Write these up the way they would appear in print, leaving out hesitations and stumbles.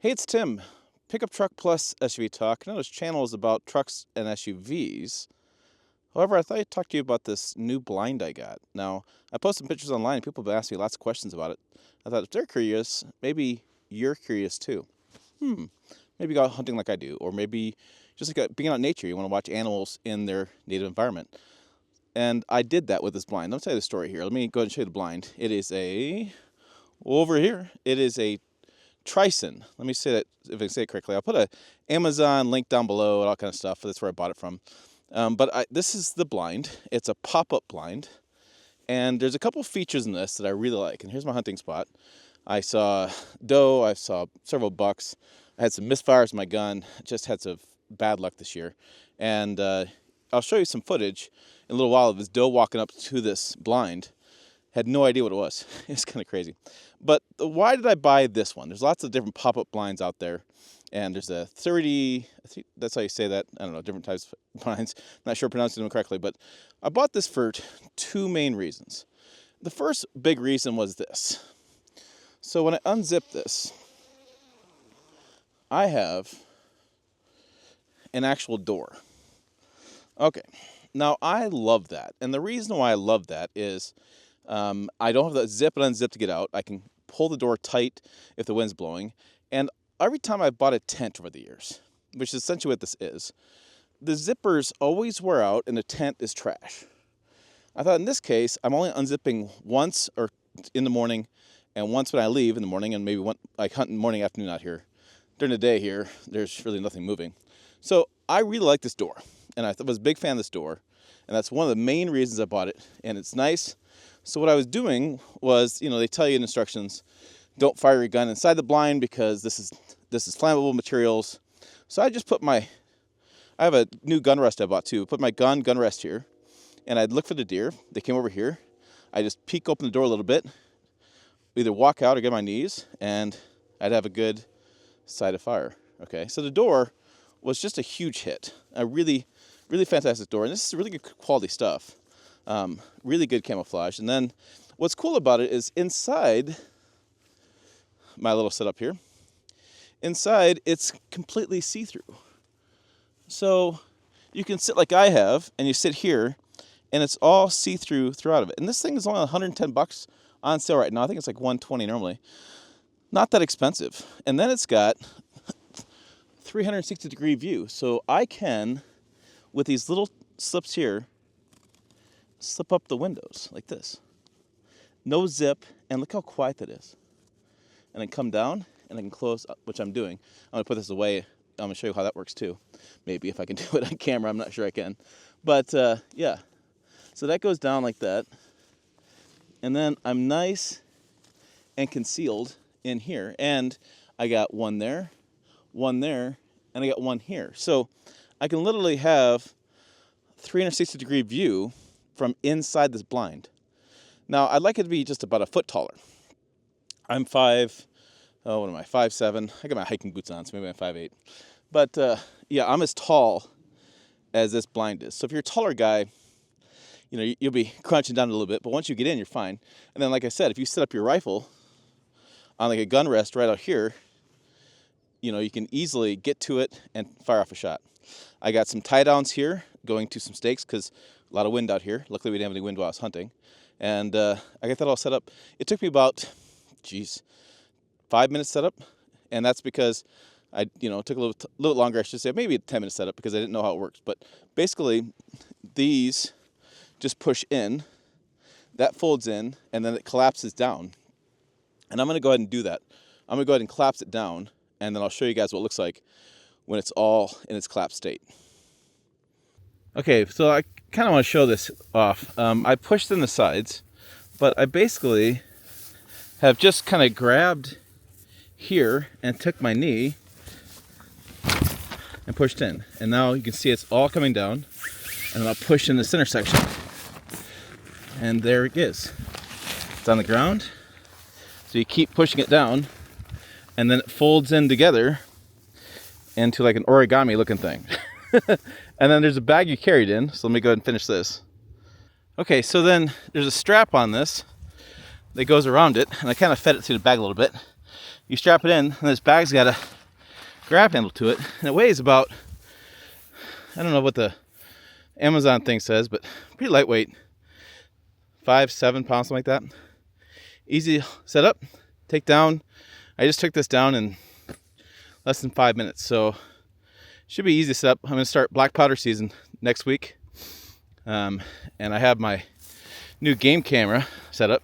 Hey, it's Tim. Pickup Truck Plus SUV Talk. I know this channel is about trucks and SUVs. However, I thought I'd talk to you about this new blind I got. Now, I posted some pictures online and people have asked me lots of questions about it. I thought if they're curious, maybe you're curious too. Maybe go out hunting like I do, or maybe just like being out in nature, you want to watch animals in their native environment. And I did that with this blind. Let me tell you the story here. Let me go ahead and show you the blind. It is over here, it is a TRYSEN. Let me say that if I say it correctly. I'll put a Amazon link down below and all kind of stuff. That's where I bought it from. This is the blind. It's a pop-up blind. And there's a couple features in this that I really like. And here's my hunting spot. I saw doe. I saw several bucks. I had some misfires with my gun. Just had some bad luck this year. And I'll show you some footage in a little while of this doe walking up to this blind. Had no idea what it was. It's kind of crazy. But why did I buy this one? There's lots of different pop-up blinds out there. And there's a 30, I think that's how you say that. I don't know, different types of blinds. Not sure I'm pronouncing them correctly. But I bought this for two main reasons. The first big reason was this. So when I unzip this, I have an actual door. Okay. Now, I love that. And the reason why I love that is I don't have to zip and unzip to get out. I can pull the door tight if the wind's blowing. And every time I bought a tent over the years, which is essentially what this is, the zippers always wear out and the tent is trash. I thought in this case, I'm only unzipping once or in the morning and once when I leave in the morning, and maybe one, like hunt in the morning, afternoon out here. During the day here, there's really nothing moving. So I really like this door, and I was a big fan of this door, and that's one of the main reasons I bought it, and it's nice. So what I was doing was, they tell you in instructions, don't fire your gun inside the blind because this is flammable materials. So I just put I have a new gun rest I bought too. Put my gun rest here, and I'd look for the deer. They came over here. I just peek open the door a little bit, either walk out or get on my knees, and I'd have a good sight of fire. Okay, so the door was just a huge hit. A really, really fantastic door, and this is really good quality stuff. Really good camouflage. And then what's cool about it is inside my little setup here, inside it's completely see-through. So you can sit like I have, and you sit here, and it's all see-through throughout of it. And this thing is only $110 on sale right now. I think it's like $120 normally. Not that expensive. And then it's got 360-degree view. So I can, with these little slips here, slip up the windows like this. No zip, and look how quiet that is. And then come down, and I can close, which I'm doing. I'm going to put this away. I'm going to show you how that works too. Maybe if I can do it on camera, I'm not sure I can. But yeah, so that goes down like that. And then I'm nice and concealed in here. And I got one there, and I got one here. So I can literally have 360-degree view from inside this blind. Now, I'd like it to be just about a foot taller. I'm 5'7". I got my hiking boots on, so maybe I'm 5'8". But yeah, I'm as tall as this blind is. So if you're a taller guy, you'll be crunching down a little bit, but once you get in, you're fine. And then, like I said, if you set up your rifle on like a gun rest right out here, you can easily get to it and fire off a shot. I got some tie downs here going to some stakes because a lot of wind out here. Luckily, we didn't have any wind while I was hunting. And I got that all set up. It took me about, 5 minutes setup. And that's because it took a little longer, I should say, maybe a 10-minute setup because I didn't know how it works. But basically, these just push in, that folds in, and then it collapses down. And I'm going to go ahead and do that. I'm going to go ahead and collapse it down, and then I'll show you guys what it looks like when it's all in its collapsed state. Okay, so I kind of want to show this off. I pushed in the sides, but I basically have just kind of grabbed here and took my knee and pushed in. And now you can see it's all coming down, and I'll push in the center section. And there it is. It's on the ground. So you keep pushing it down, and then it folds in together into like an origami looking thing. And then there's a bag you carried in, so let me go ahead and finish this. Okay, so then there's a strap on this that goes around it, and I kind of fed it through the bag a little bit. you strap it in, and this bag's got a grab handle to it, and it weighs about, I don't know what the Amazon thing says, but pretty lightweight, 5-7 pounds, something like that. Easy set up, take down. I just took this down in less than 5 minutes, so should be easy to set up. I'm going to start black powder season next week, and I have my new game camera set up.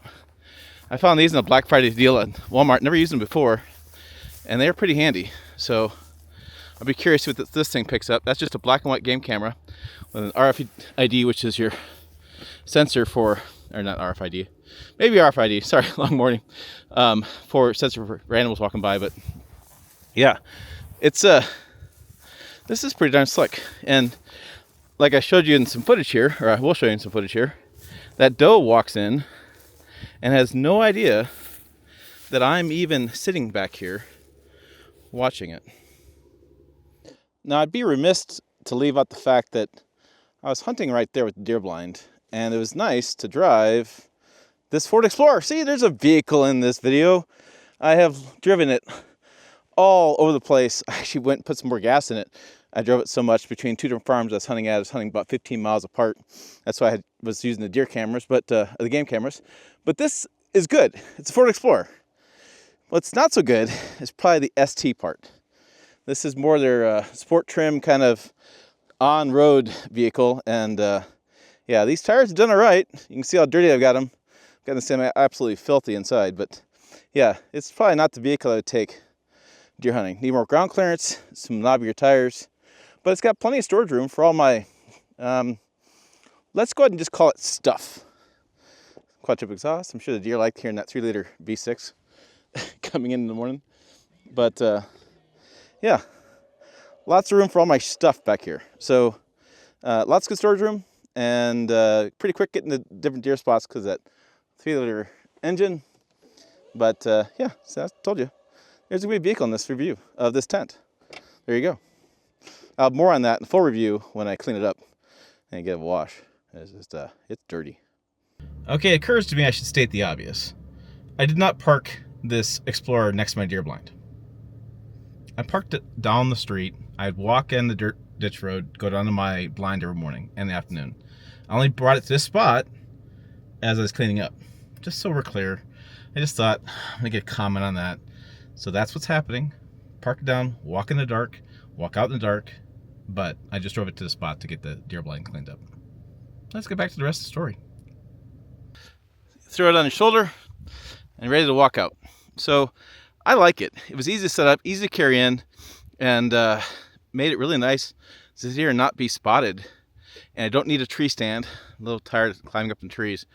I found these in a Black Friday deal at Walmart. Never used them before, and they're pretty handy. So I'll be curious to see what this thing picks up. That's just a black and white game camera with an RFID, which is your sensor for, or not RFID, maybe RFID. Sorry, long morning. For sensor for animals walking by, but yeah, it's this is pretty darn slick. And like I showed you in some footage here, or I will show you in some footage here, that doe walks in and has no idea that I'm even sitting back here watching it. Now, I'd be remiss to leave out the fact that I was hunting right there with the deer blind, and it was nice to drive this Ford Explorer. See, there's a vehicle in this video. I have driven it all over the place. I actually went and put some more gas in it. I drove it so much between two different farms I was hunting at. I was hunting about 15 miles apart. That's why I was using the deer cameras, but the game cameras. But this is good. It's a Ford Explorer. What's not so good is probably the ST part. This is more their sport trim kind of on-road vehicle. And yeah, these tires have done all right. You can see how dirty I've got them. Got them semi absolutely filthy inside. But yeah, it's probably not the vehicle I would take deer hunting. Need more ground clearance, some knobbier tires. But it's got plenty of storage room for all my, let's go ahead and just call it stuff. Quad tip exhaust. I'm sure the deer liked hearing that 3-liter V6 coming in the morning. But yeah, lots of room for all my stuff back here. So lots of good storage room, and pretty quick getting to different deer spots because that 3-liter engine. But yeah, so I told you, there's a great vehicle in this review of this tent. There you go. I'll have more on that in full review when I clean it up and give it a wash. It's just, it's dirty. Okay, it occurs to me I should state the obvious. I did not park this Explorer next to my deer blind. I parked it down the street. I'd walk in the dirt ditch road, go down to my blind every morning and the afternoon. I only brought it to this spot as I was cleaning up. Just so we're clear. I just thought, I'm gonna get a comment on that. So that's what's happening. Park it down, walk in the dark, walk out in the dark, but I just drove it to the spot to get the deer blind cleaned up. Let's get back to the rest of the story. Throw it on your shoulder and ready to walk out. So I like it. It was easy to set up, easy to carry in, and made it really nice to sit here and not be spotted. And I don't need a tree stand. I'm a little tired of climbing up in trees.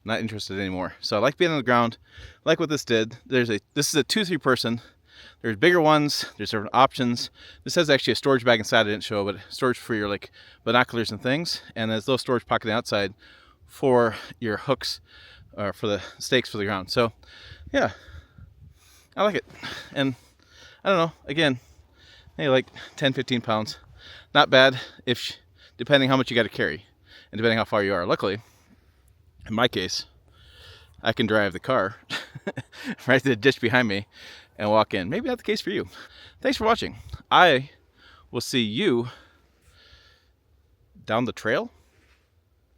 I'm not interested anymore. So I like being on the ground. I like what this did. This is a 2-3 person. There's bigger ones. There's different options. This has actually a storage bag inside. I didn't show, but storage for your like binoculars and things. And there's a little storage pocket outside for your hooks or for the stakes for the ground. So yeah, I like it. And I don't know, again, maybe like 10, 15 pounds. Not bad if, depending how much you got to carry and depending how far you are. Luckily, in my case, I can drive the car right to the ditch behind me and walk in. Maybe not the case for you. Thanks for watching. I will see you down the trail.